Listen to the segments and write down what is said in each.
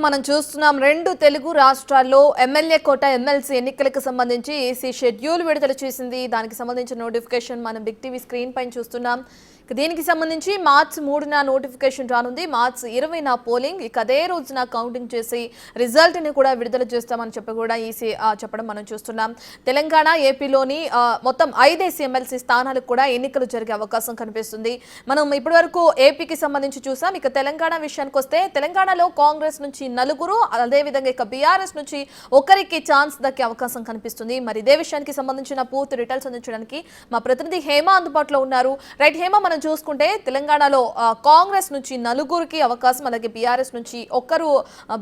మనం చూస్తున్నాం రెండు తెలుగు రాష్ట్రాల్లో ఎమ్మెల్యే కోట ఎమ్మెల్సీ ఎన్నికలకు సంబంధించి ఈసీ షెడ్యూల్ విడుదల చేసింది. దానికి సంబంధించిన నోటిఫికేషన్ మనం బిగ్ టీవీ స్క్రీన్ పైన చూస్తున్నాం. దీనికి సంబంధించి మార్చి 3న నోటిఫికేషన్ రానుంది. మార్చి 20న పోలింగ్, ఇక అదే రోజున కౌంటింగ్ చేసి రిజల్ట్ ని కూడా విడుదల చేస్తామని చెప్పి కూడా ఈసీ చెప్పడం మనం చూస్తున్నాం. తెలంగాణ ఏపీలోని మొత్తం 5 ఎమ్మెల్సీ స్థానాలకు కూడా ఎన్నికలు జరిగే అవకాశం కనిపిస్తుంది. మనం ఇప్పటివరకు ఏపీకి సంబంధించి చూసాం. ఇక తెలంగాణ విషయానికి వస్తే తెలంగాణలో కాంగ్రెస్ నుంచి 4, అదేవిధంగా ఇక బీఆర్ఎస్ నుంచి ఒకరికి ఛాన్స్ దక్కే అవకాశం కనిపిస్తుంది. మరి ఇదే విషయానికి సంబంధించిన పూర్తి డీటెయిల్స్ అందించడానికి మా ప్రతినిధి హేమ అందుబాటులో ఉన్నారు. రైట్ హేమ, మనం చూసుకుంటే తెలంగాణలో కాంగ్రెస్ నుంచి 4కి అవకాశం, అలాగే బీఆర్ఎస్ నుంచి ఒకరు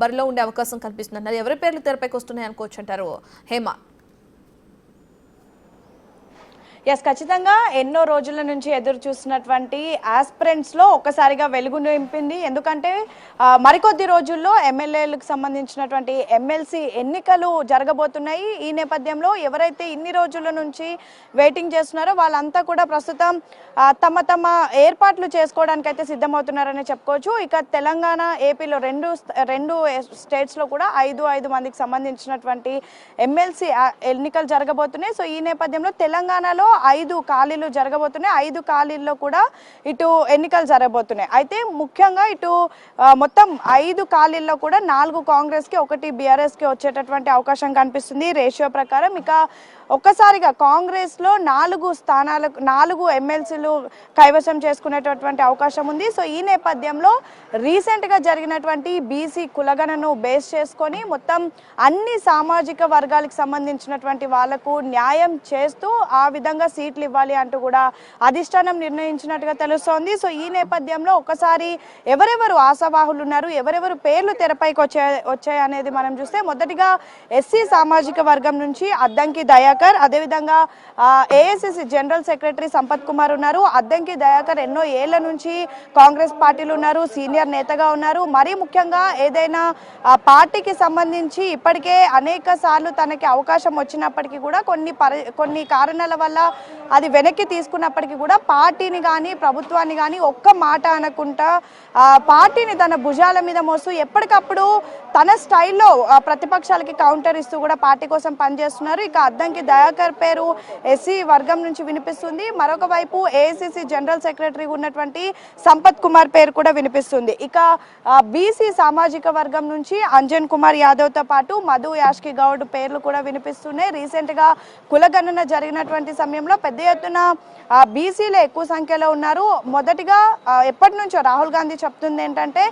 బరిలో ఉండే అవకాశం కనిపిస్తుంది. ఎవరి పేర్లు తెరపైకి వస్తున్నాయి అనుకోవచ్చు అంటారు హేమ? ఎస్, ఖచ్చితంగా ఎన్నో రోజుల నుంచి ఎదురు చూస్తున్నటువంటి ఆస్పిరెంట్స్లో ఒక్కసారిగా వెలుగు నింపింది. ఎందుకంటే మరికొద్ది రోజుల్లో ఎమ్మెల్యేలకు సంబంధించినటువంటి ఎమ్మెల్సీ ఎన్నికలు జరగబోతున్నాయి. ఈ నేపథ్యంలో ఎవరైతే ఇన్ని రోజుల నుంచి వెయిటింగ్ చేస్తున్నారో వాళ్ళంతా కూడా ప్రస్తుతం తమ తమ ఏర్పాట్లు చేసుకోవడానికి అయితే సిద్ధమవుతున్నారని చెప్పుకోవచ్చు. ఇక తెలంగాణ, ఏపీలో రెండు స్టేట్స్లో కూడా 5 మందికి సంబంధించినటువంటి ఎమ్మెల్సీ ఎన్నికలు జరగబోతున్నాయి. సో ఈ నేపథ్యంలో తెలంగాణలో 5 ఖాళీలు జరగబోతున్నాయి. 5 ఖాళీల్లో కూడా ఇటు ఎన్నికలు జరగబోతున్నాయి. అయితే ముఖ్యంగా ఇటు మొత్తం 5 ఖాళీల్లో కూడా 4 కాంగ్రెస్కి, 1 బీఆర్ఎస్కి వచ్చేటటువంటి అవకాశం కనిపిస్తుంది రేషియో ప్రకారం. ఇక ఒక్కసారిగా కాంగ్రెస్లో 4 ఎమ్మెల్సీలు కైవసం చేసుకునేటటువంటి అవకాశం ఉంది. సో ఈ నేపథ్యంలో రీసెంట్గా జరిగినటువంటి బీసీ కులగణను బేస్ చేసుకొని మొత్తం అన్ని సామాజిక వర్గాలకు సంబంధించినటువంటి వాళ్లకు న్యాయం చేస్తూ ఆ విధంగా సీట్లు ఇవ్వాలి అంటూ కూడా అధిష్టానం నిర్ణయించినట్టుగా తెలుస్తోంది. సో ఈ నేపథ్యంలో ఒకసారి ఎవరెవరు ఆశావాహులు ఉన్నారు, ఎవరెవరు పేర్లు తెరపైకి వచ్చాయి అనేది మనం చూస్తే, మొదటిగా ఎస్సీ సామాజిక వర్గం నుంచి అద్దంకి దయాకర్, అదేవిధంగా AICC general secretary Sampath Kumar ఉన్నారు. అద్దంకి దయాకర్ ఎన్నో ఏళ్ల నుంచి కాంగ్రెస్ పార్టీలు ఉన్నారు, సీనియర్ నేతగా ఉన్నారు. మరీ ముఖ్యంగా ఏదైనా పార్టీకి సంబంధించి ఇప్పటికే అనేక సార్లు తనకి అవకాశం వచ్చినప్పటికీ కూడా కొన్ని కారణాల వల్ల అది వెనక్కి తీసుకున్నప్పటికీ కూడా పార్టీని కానీ ప్రభుత్వాన్ని కానీ ఒక్క మాట అనకుండా పార్టీని తన భుజాల మీద మోస్తూ ఎప్పటికప్పుడు తన స్టైల్లో ప్రతిపక్షాలకి కౌంటర్ ఇస్తూ కూడా పార్టీ కోసం పనిచేస్తున్నారు. ఇక అద్దంకి దయాకర్ పేరు ఎస్సీ వర్గం నుంచి వినిపిస్తుంది. మరొక వైపు ఏఐసిసి జనరల్ సెక్రటరీ ఉన్నటువంటి సంపత్ కుమార్ పేరు కూడా వినిపిస్తుంది. ఇక బీసీ సామాజిక వర్గం నుంచి అంజన్ కుమార్ యాదవ్తో పాటు మధు యాష్కి గౌడ్ పేర్లు కూడా వినిపిస్తున్నాయి. రీసెంట్గా కులగణన జరిగినటువంటి సమయంలో పెద్ద ఎత్తున బీసీలే ఎక్కువ సంఖ్యలో ఉన్నారు. మొదటిగా ఎప్పటి నుంచో రాహుల్ గాంధీ చెప్తుంది ఏంటంటే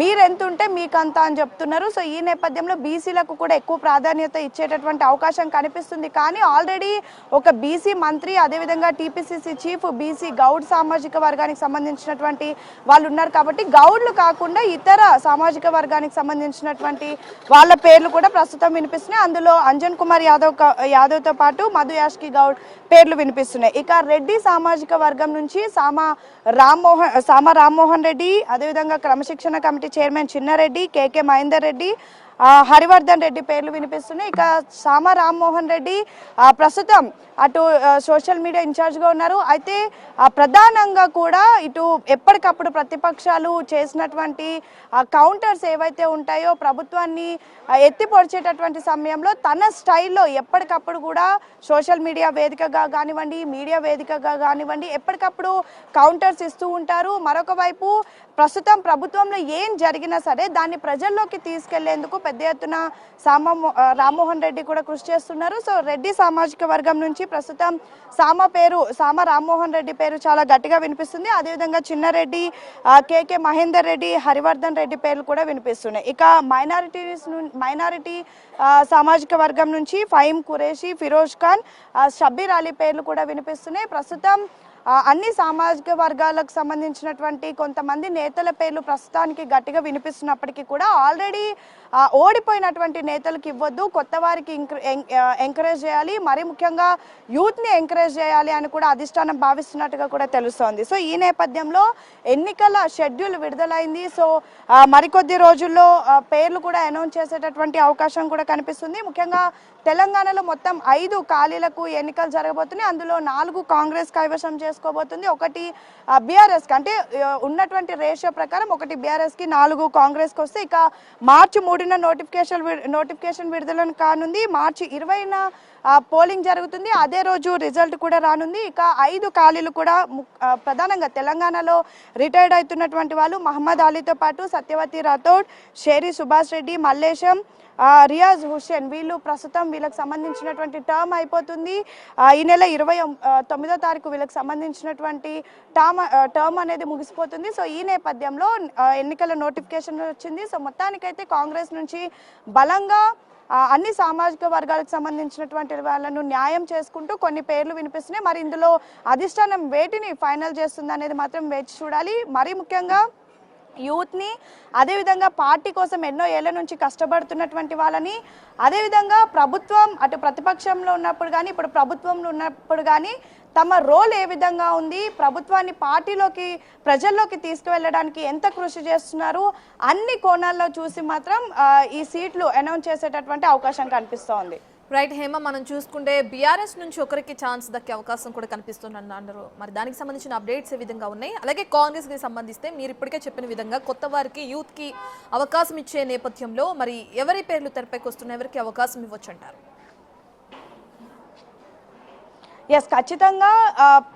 మీరెంత ఉంటే మీకంత అని చెప్తున్నారు. సో ఈ నేపథ్యంలో బీసీలకు కూడా ఎక్కువ ప్రాధాన్యత ఇచ్చేటటువంటి అవకాశం కనిపిస్తుంది. కానీ ఆల్రెడీ ఒక బీసీ మంత్రి, అదేవిధంగా టీపీసీసీ చీఫ్ బీసీ గౌడ్ సామాజిక వర్గానికి సంబంధించినటువంటి వాళ్ళు ఉన్నారు. కాబట్టి గౌడ్లు కాకుండా ఇతర సామాజిక వర్గానికి సంబంధించినటువంటి వాళ్ళ పేర్లు కూడా ప్రస్తుతం వినిపిస్తున్నాయి. అందులో అంజన్ కుమార్ యాదవ్తో పాటు మధు యాష్కి గౌడ్ పేర్లు వినిపిస్తున్నాయి. ఇక రెడ్డి సామాజిక వర్గం నుంచి సామా రామ్మోహన్ రెడ్డి, అదేవిధంగా క్రమశిక్షణ కమిటీ చైర్మన్ చిన్నారెడ్డి, కేకే మహేందర్ రెడ్డి, హరివర్ధన్ రెడ్డి పేర్లు వినిపిస్తున్నాయి. ఇక సామా రామ్మోహన్ రెడ్డి ప్రస్తుతం అటు సోషల్ మీడియా ఇన్ఛార్జ్గా ఉన్నారు. అయితే ప్రధానంగా కూడా ఇటు ఎప్పటికప్పుడు ప్రతిపక్షాలు చేసినటువంటి కౌంటర్స్ ఏవైతే ఉంటాయో ప్రభుత్వాన్ని ఎత్తిపొడిచేటటువంటి సమయంలో తన స్టైల్లో ఎప్పటికప్పుడు కూడా సోషల్ మీడియా వేదికగా కానివ్వండి, మీడియా వేదికగా కానివ్వండి ఎప్పటికప్పుడు కౌంటర్స్ ఇస్తూ ఉంటారు. మరొక వైపు ప్రస్తుతం ప్రభుత్వంలో ఏం జరిగినా సరే దాన్ని ప్రజల్లోకి తీసుకెళ్లేందుకు పెద్ద ఎత్తున రామ్మోహన్ రెడ్డి కూడా కృషి చేస్తున్నారు. సో రెడ్డి సామాజిక వర్గం నుంచి ప్రస్తుతం సామా రామ్మోహన్ రెడ్డి పేరు చాలా గట్టిగా వినిపిస్తుంది. అదేవిధంగా చిన్నారెడ్డి, కేకే మహేందర్ రెడ్డి, హరివర్ధన్ రెడ్డి పేర్లు కూడా వినిపిస్తున్నాయి. ఇక మైనారిటీ సామాజిక వర్గం నుంచి ఫహీం ఖురేషీ, ఫిరోజ్ ఖాన్, షబ్బీర్ అలీ పేర్లు కూడా వినిపిస్తున్నాయి. ప్రస్తుతం అన్ని సామాజిక వర్గాలకు సంబంధించినటువంటి కొంతమంది నేతల పేర్లు ప్రస్తుతానికి గట్టిగా వినిపిస్తున్నప్పటికీ కూడా ఆల్రెడీ ఓడిపోయినటువంటి నేతలకు ఇవ్వద్దు, కొత్త వారికి ఎంకరేజ్ చేయాలి, మరీ ముఖ్యంగా యూత్ని ఎంకరేజ్ చేయాలి అని కూడా అధిష్టానం భావిస్తున్నట్టుగా కూడా తెలుస్తోంది. సో ఈ నేపథ్యంలో ఎన్నికల షెడ్యూల్ విడుదలైంది. సో మరికొద్ది రోజుల్లో పేర్లు కూడా అనౌన్స్ చేసేటటువంటి అవకాశం కూడా కనిపిస్తుంది. ముఖ్యంగా తెలంగాణలో మొత్తం 5 ఖాళీలకు ఎన్నికలు జరగబోతున్నాయి. అందులో 4 కాంగ్రెస్ కైవసం చేసుకోబోతుంది. ఒకటి బీఆర్ఎస్కి, అంటే ఉన్నటువంటి రేషియో ప్రకారం ఒకటి బీఆర్ఎస్కి 4 కాంగ్రెస్కి వస్తే, ఇక మార్చి 3న నోటిఫికేషన్ విడుదల కానుంది. మార్చి 20న పోలింగ్ జరుగుతుంది. అదే రోజు రిజల్ట్ కూడా రానుంది. ఇక 5 ఖాళీలు కూడా ప్రధానంగా తెలంగాణలో రిటైర్డ్ అవుతున్నటువంటి వాళ్ళు మహమ్మద్ అలీతో పాటు సత్యవతి రాథోడ్, షేరి సుభాష్ రెడ్డి, మల్లేశం, రియాజ్ హుస్సేన్, వీళ్ళు ప్రస్తుతం వీళ్ళకి సంబంధించినటువంటి టర్మ్ అయిపోతుంది. ఈ నెల 29వ తారీఖు వీళ్ళకి సంబంధించినటువంటి టర్మ్ అనేది ముగిసిపోతుంది. సో ఈ నేపథ్యంలో ఎన్నికల నోటిఫికేషన్ వచ్చింది. సో మొత్తానికైతే కాంగ్రెస్ నుంచి బలంగా అన్ని సామాజిక వర్గాలకు సంబంధించినటువంటి వాళ్ళను న్యాయం చేసుకుంటూ కొన్ని పేర్లు వినిపిస్తున్నాయి. మరి ఇందులో అధిష్టానం వేటిని ఫైనల్ చేస్తుంది అనేది మాత్రం వేచి చూడాలి. మరీ ముఖ్యంగా యూత్ని, అదేవిధంగా పార్టీ కోసం ఎన్నో ఏళ్ల నుంచి కష్టపడుతున్నటువంటి వాళ్ళని, అదేవిధంగా ప్రభుత్వం అటు ప్రతిపక్షంలో ఉన్నప్పుడు కానీ ఇప్పుడు ప్రభుత్వంలో ఉన్నప్పుడు కానీ తమ రోల్ ఏ విధంగా ఉంది, ప్రభుత్వాన్ని పార్టీలోకి ప్రజల్లోకి తీసుకువెళ్ళడానికి ఎంత కృషి చేస్తున్నారు, అన్ని కోణాల్లో చూసి మాత్రం ఈ సీట్లు అనౌన్స్ చేసేటటువంటి అవకాశం కనిపిస్తోంది. రైట్ హేమ, మనం చూసుకుంటే బీఆర్ఎస్ నుంచి ఒకరికి ఛాన్స్ దక్కే అవకాశం కూడా కనిపిస్తుందన్నారు. మరి దానికి సంబంధించిన అప్డేట్స్ ఏ విధంగా ఉన్నాయి? అలాగే కాంగ్రెస్కి సంబంధిస్తే మీరు ఇప్పటికే చెప్పిన విధంగా కొత్త వారికి, యూత్కి అవకాశం ఇచ్చే నేపథ్యంలో మరి ఎవరి పేర్లు తెరపైకి వస్తున్న ఎవరికి అవకాశం ఇవ్వచ్చు అంటారు? ఖచ్చితంగా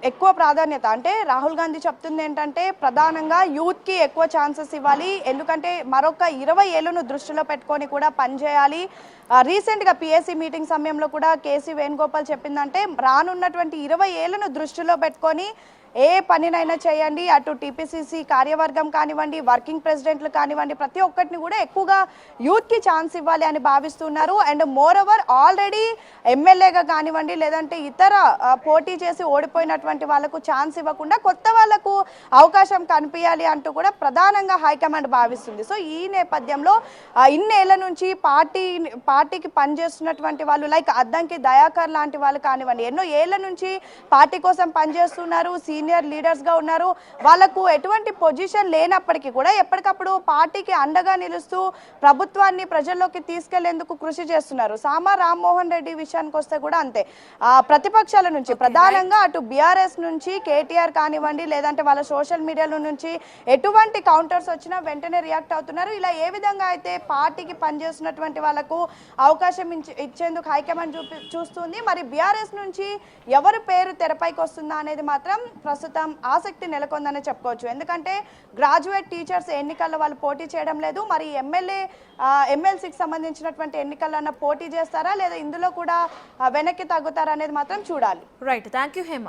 ఎక్కువ ప్రాధాన్యత, అంటే రాహుల్ గాంధీ చెప్తుంది ఏంటంటే ప్రధానంగా యూత్కి ఎక్కువ ఛాన్సెస్ ఇవ్వాలి. ఎందుకంటే మరొక 20 ఏళ్లను దృష్టిలో పెట్టుకొని కూడా పనిచేయాలి. రీసెంట్గా పిఎస్సి మీటింగ్ సమయంలో కూడా కేసీ వేణుగోపాల్ చెప్పిందంటే రానున్నటువంటి 20 ఏళ్లను దృష్టిలో పెట్టుకొని ఏ పనినైనా చేయండి, అటు టీపీసీసీ కార్యవర్గం కానివ్వండి, వర్కింగ్ ప్రెసిడెంట్లు కానివ్వండి, ప్రతి ఒక్కటిని కూడా ఎక్కువగా యూత్కి ఛాన్స్ ఇవ్వాలి అని భావిస్తున్నారు. అండ్ మోర్ ఓవర్ ఆల్రెడీ ఎమ్మెల్యేగా కానివ్వండి, లేదంటే ఇతర పోటీ చేసి ఓడిపోయినటువంటి వాళ్ళకు ఛాన్స్ ఇవ్వకుండా కొత్త వాళ్ళకు అవకాశం కనిపించాలి అంటూ కూడా ప్రధానంగా హైకమాండ్ భావిస్తుంది. సో ఈ నేపథ్యంలో ఇన్నేళ్ల నుంచి పార్టీకి పనిచేస్తున్నటువంటి వాళ్ళు లైక్ అద్దంకి దయాకర్ లాంటి వాళ్ళు కానివ్వండి, ఎన్నో ఏళ్ల నుంచి పార్టీ కోసం పనిచేస్తున్నారు, సీనియర్ లీడర్స్గా ఉన్నారు. వాళ్ళకు ఎటువంటి పొజిషన్ లేనప్పటికీ కూడా ఎప్పటికప్పుడు పార్టీకి అండగా నిలుస్తూ ప్రభుత్వాన్ని ప్రజల్లోకి తీసుకెళ్లేందుకు కృషి చేస్తున్నారు. సామా రామ్మోహన్ రెడ్డి విషయానికి వస్తే కూడా అంతే. ప్రతిపక్షాల నుంచి ప్రధానంగా అటు బీఆర్ఎస్ నుంచి కేటీఆర్ కానివ్వండి, లేదంటే వాళ్ళ సోషల్ మీడియాల నుంచి ఎటువంటి కౌంటర్స్ వచ్చినా వెంటనే రియాక్ట్ అవుతున్నారు. ఇలా ఏ విధంగా అయితే పార్టీకి పనిచేస్తున్నటువంటి వాళ్ళకు అవకాశం ఇచ్చేందుకు హైకమాండ్ చూస్తుంది. మరి బీఆర్ఎస్ నుంచి ఎవరి పేరు తెరపైకి వస్తుందా అనేది మాత్రం ప్రస్తుతం ఆసక్తి నెలకొందని చెప్పుకోవచ్చు. ఎందుకంటే గ్రాడ్యుయేట్ టీచర్స్ ఎన్నికల్లో వాళ్ళు పోటీ చేయడం లేదు. మరి ఎమ్మెల్సీకి సంబంధించినటువంటి ఎన్నికల్లో పోటీ చేస్తారా లేదా ఇందులో కూడా వెనక్కి తగ్గుతారా అనేది మాత్రం చూడాలి. Right, thank you Hema.